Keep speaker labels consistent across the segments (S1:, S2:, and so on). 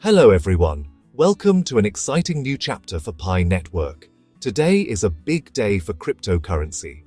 S1: Hello everyone, welcome to an exciting new chapter for Pi Network. Today is a big day for cryptocurrency.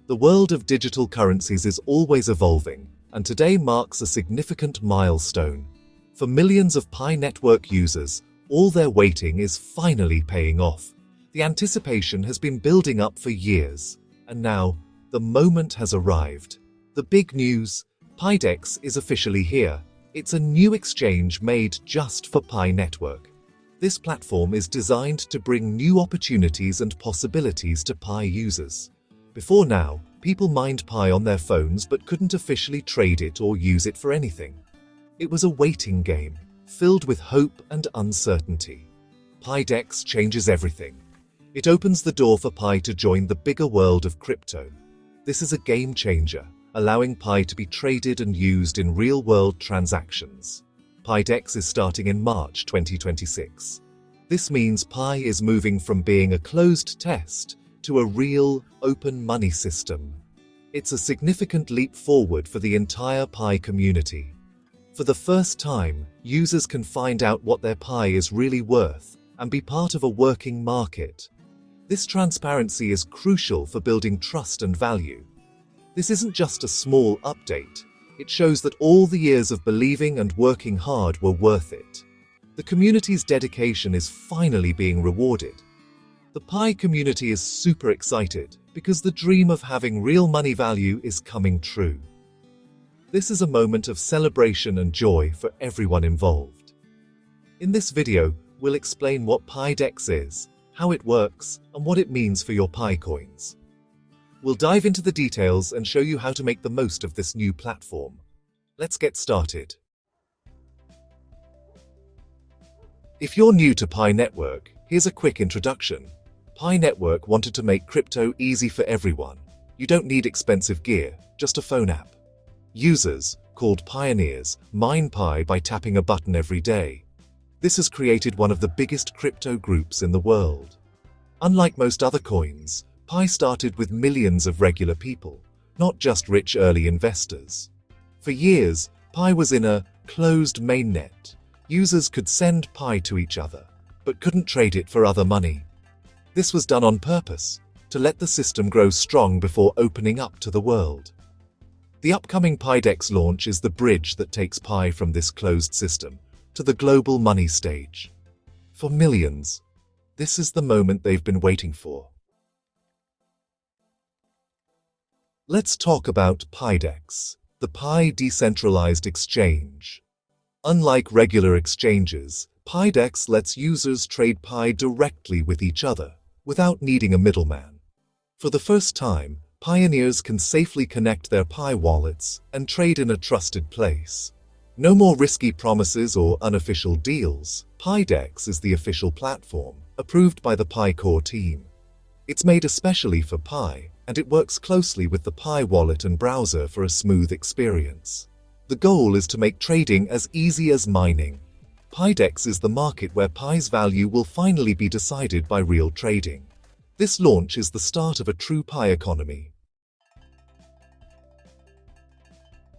S1: The world of digital currencies is always evolving, and today marks a significant milestone. For millions of Pi Network users, all their waiting is finally paying off. The anticipation has been building up for years, and now the moment has arrived. The big news: PIDEX is officially here. It's a new exchange made just for Pi Network. This platform is designed to bring new opportunities and possibilities to Pi users. Before now, people mined Pi on their phones but couldn't officially trade it or use it for anything. It was a waiting game, filled with hope and uncertainty. PIDEX changes everything. It opens the door for Pi to join the bigger world of crypto. This is a game changer, allowing Pi to be traded and used in real-world transactions. PIDEX is starting in March 2026. This means Pi is moving from being a closed test to a real, open money system. It's a significant leap forward for the entire Pi community. For the first time, users can find out what their Pi is really worth and be part of a working market. This transparency is crucial for building trust and value. This isn't just a small update. It shows that all the years of believing and working hard were worth it. The community's dedication is finally being rewarded. The Pi community is super excited because the dream of having real money value is coming true. This is a moment of celebration and joy for everyone involved. In this video, we'll explain what PIDEX is, how it works, and what it means for your Pi coins. We'll dive into the details and show you how to make the most of this new platform. Let's get started. If you're new to Pi Network, here's a quick introduction. Pi Network wanted to make crypto easy for everyone. You don't need expensive gear, just a phone app. Users, called pioneers, mine Pi by tapping a button every day. This has created one of the biggest crypto groups in the world. Unlike most other coins, Pi started with millions of regular people, not just rich early investors. For years, Pi was in a closed mainnet. Users could send Pi to each other, but couldn't trade it for other money. This was done on purpose, to let the system grow strong before opening up to the world. The upcoming PIDEX launch is the bridge that takes Pi from this closed system to the global money stage. For millions, this is the moment they've been waiting for. Let's talk about PIDEX, the Pi Decentralized Exchange. Unlike regular exchanges, PIDEX lets users trade Pi directly with each other, without needing a middleman. For the first time, pioneers can safely connect their Pi wallets and trade in a trusted place. No more risky promises or unofficial deals. PIDEX is the official platform, approved by the Pi core team. It's made especially for Pi, and it works closely with the Pi wallet and browser for a smooth experience. The goal is to make trading as easy as mining. PIDEX is the market where Pi's value will finally be decided by real trading. This launch is the start of a true Pi economy.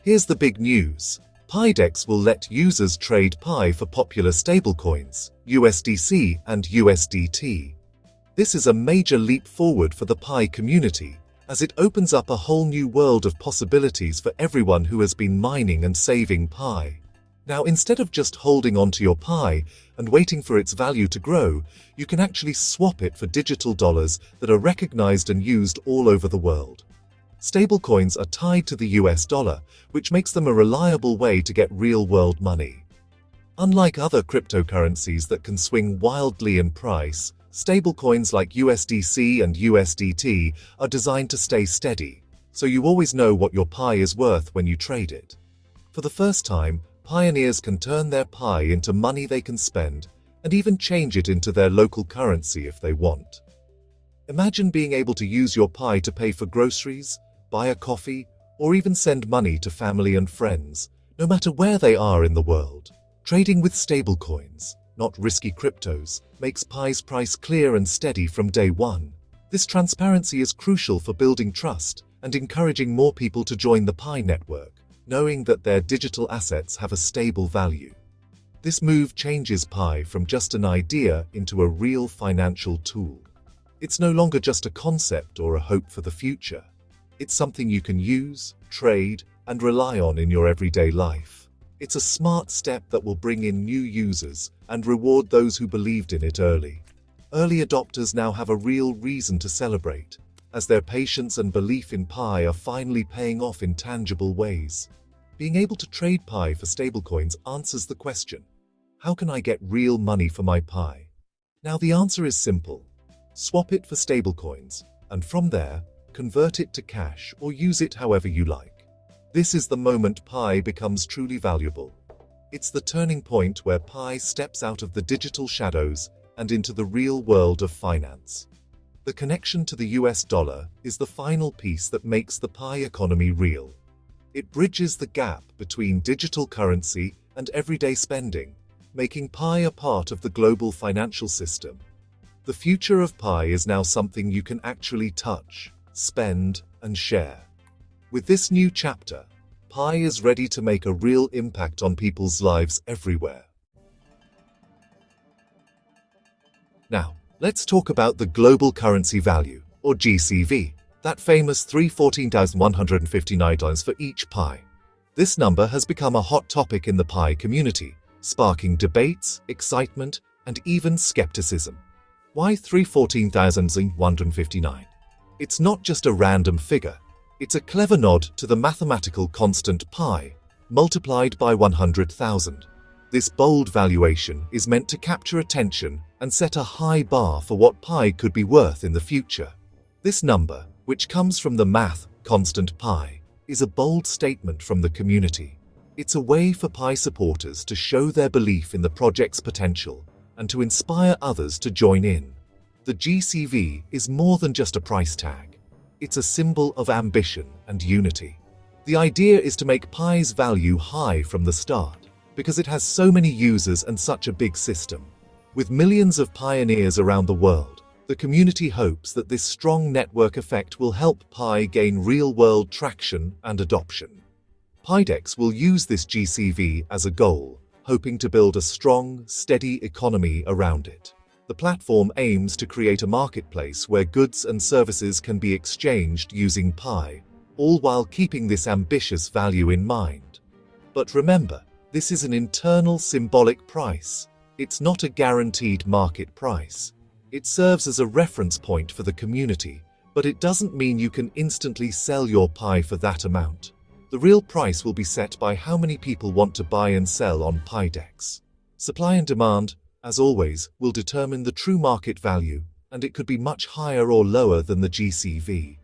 S1: Here's the big news. PIDEX will let users trade Pi for popular stablecoins, USDC and USDT. This is a major leap forward for the Pi community, as it opens up a whole new world of possibilities for everyone who has been mining and saving Pi. Now, instead of just holding onto your Pi and waiting for its value to grow, you can actually swap it for digital dollars that are recognized and used all over the world. Stablecoins are tied to the US dollar, which makes them a reliable way to get real-world money. Unlike other cryptocurrencies that can swing wildly in price, stablecoins like USDC and USDT are designed to stay steady, so you always know what your Pi is worth when you trade it. For the first time, pioneers can turn their Pi into money they can spend, and even change it into their local currency if they want. Imagine being able to use your Pi to pay for groceries, buy a coffee, or even send money to family and friends, no matter where they are in the world. Trading with stablecoins, not risky cryptos, makes Pi's price clear and steady from day one. This transparency is crucial for building trust and encouraging more people to join the Pi network, knowing that their digital assets have a stable value. This move changes Pi from just an idea into a real financial tool. It's no longer just a concept or a hope for the future. It's something you can use, trade, and rely on in your everyday life. It's a smart step that will bring in new users and reward those who believed in it early. Early adopters now have a real reason to celebrate, as their patience and belief in Pi are finally paying off in tangible ways. Being able to trade Pi for stablecoins answers the question, how can I get real money for my Pi? Now the answer is simple. Swap it for stablecoins, and from there, convert it to cash or use it however you like. This is the moment Pi becomes truly valuable. It's the turning point where Pi steps out of the digital shadows and into the real world of finance. The connection to the US dollar is the final piece that makes the Pi economy real. It bridges the gap between digital currency and everyday spending, making Pi a part of the global financial system. The future of Pi is now something you can actually touch, spend, and share. With this new chapter, Pi is ready to make a real impact on people's lives everywhere. Now, let's talk about the global currency value, or GCV, that famous $314,159 for each Pi. This number has become a hot topic in the Pi community, sparking debates, excitement, and even skepticism. Why $314,159? It's not just a random figure. It's a clever nod to the mathematical constant Pi, multiplied by 100,000. This bold valuation is meant to capture attention and set a high bar for what Pi could be worth in the future. This number, which comes from the math constant Pi, is a bold statement from the community. It's a way for Pi supporters to show their belief in the project's potential and to inspire others to join in. The GCV is more than just a price tag. It's a symbol of ambition and unity. The idea is to make Pi's value high from the start, because it has so many users and such a big system. With millions of pioneers around the world, the community hopes that this strong network effect will help Pi gain real-world traction and adoption. PIDEX will use this GCV as a goal, hoping to build a strong, steady economy around it. The platform aims to create a marketplace where goods and services can be exchanged using Pi, all while keeping this ambitious value in mind. But remember, this is an internal symbolic price. It's not a guaranteed market price. It serves as a reference point for the community, but it doesn't mean you can instantly sell your Pi for that amount. The real price will be set by how many people want to buy and sell on PIDEX. Supply and demand, as always, will determine the true market value, and it could be much higher or lower than the GCV.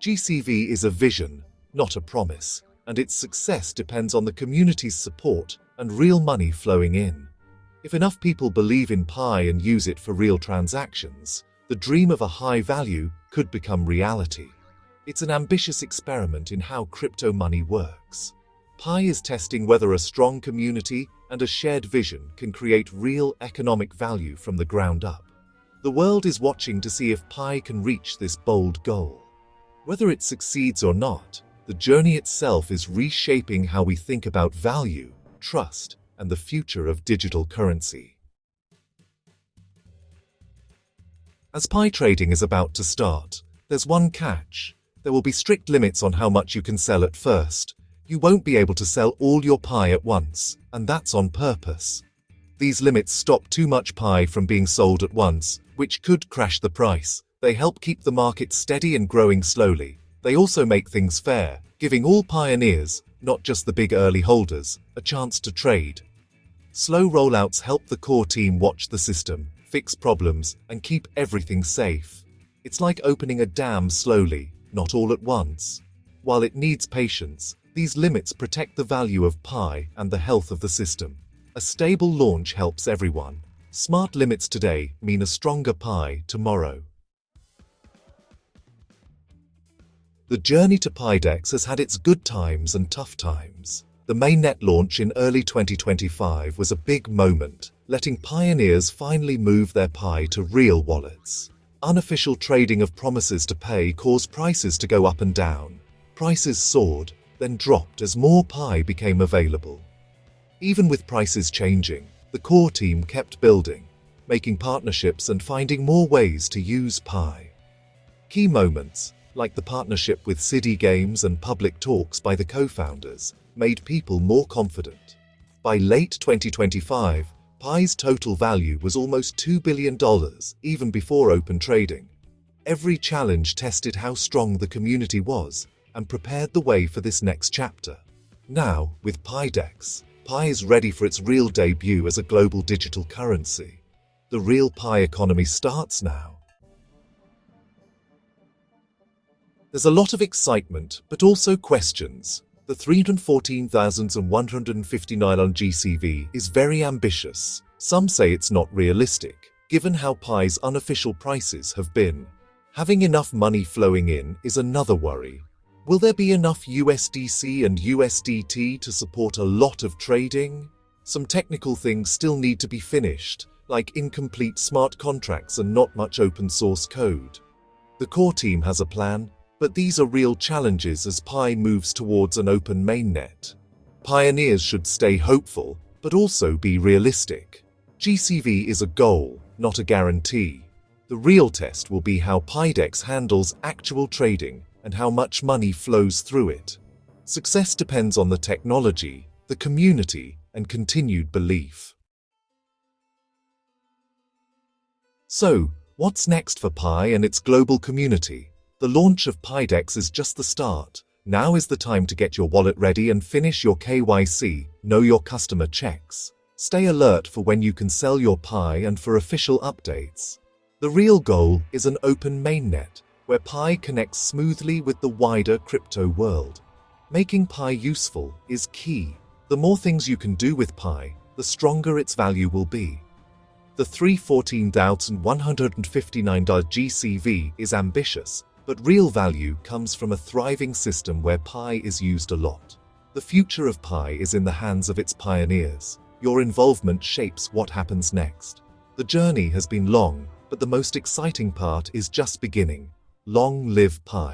S1: GCV is a vision, not a promise, and its success depends on the community's support and real money flowing in. If enough people believe in Pi and use it for real transactions, the dream of a high value could become reality. It's an ambitious experiment in how crypto money works. Pi is testing whether a strong community and a shared vision can create real economic value from the ground up. The world is watching to see if Pi can reach this bold goal. Whether it succeeds or not, the journey itself is reshaping how we think about value, trust, and the future of digital currency. As Pi trading is about to start, there's one catch. There will be strict limits on how much you can sell at first. You won't be able to sell all your Pi at once, and that's on purpose. These limits stop too much Pi from being sold at once, which could crash the price. They help keep the market steady and growing slowly. They also make things fair, giving all pioneers, not just the big early holders, a chance to trade. Slow rollouts help the core team watch the system, fix problems, and keep everything safe. It's like opening a dam slowly, not all at once. While it needs patience, these limits protect the value of Pi and the health of the system. A stable launch helps everyone. Smart limits today mean a stronger Pi tomorrow. The journey to PIDEX has had its good times and tough times. The mainnet launch in early 2025 was a big moment, letting pioneers finally move their Pi to real wallets. Unofficial trading of promises to pay caused prices to go up and down. Prices soared, then dropped as more Pi became available. Even with prices changing, the core team kept building, making partnerships and finding more ways to use Pi. Key moments, like the partnership with City Games and public talks by the co-founders, made people more confident. By late 2025, Pi's total value was almost $2 billion, even before open trading. Every challenge tested how strong the community was and prepared the way for this next chapter. Now, with PIDEX, Pi is ready for its real debut as a global digital currency. The real Pi economy starts now. There's a lot of excitement, but also questions. The 314,159 on GCV is very ambitious. Some say it's not realistic, given how Pi's unofficial prices have been. Having enough money flowing in is another worry. Will there be enough USDC and USDT to support a lot of trading? Some technical things still need to be finished, like incomplete smart contracts and not much open source code. The core team has a plan, but these are real challenges as Pi moves towards an open mainnet. Pioneers should stay hopeful, but also be realistic. GCV is a goal, not a guarantee. The real test will be how PIDEX handles actual trading and how much money flows through it. Success depends on the technology, the community, and continued belief. So, what's next for Pi and its global community? The launch of PIDEX is just the start. Now is the time to get your wallet ready and finish your KYC, know your customer checks. Stay alert for when you can sell your Pi and for official updates. The real goal is an open mainnet, where Pi connects smoothly with the wider crypto world. Making Pi useful is key. The more things you can do with Pi, the stronger its value will be. The 314,159 GCV is ambitious, but real value comes from a thriving system where Pi is used a lot. The future of Pi is in the hands of its pioneers. Your involvement shapes what happens next. The journey has been long, but the most exciting part is just beginning. Long live Pi.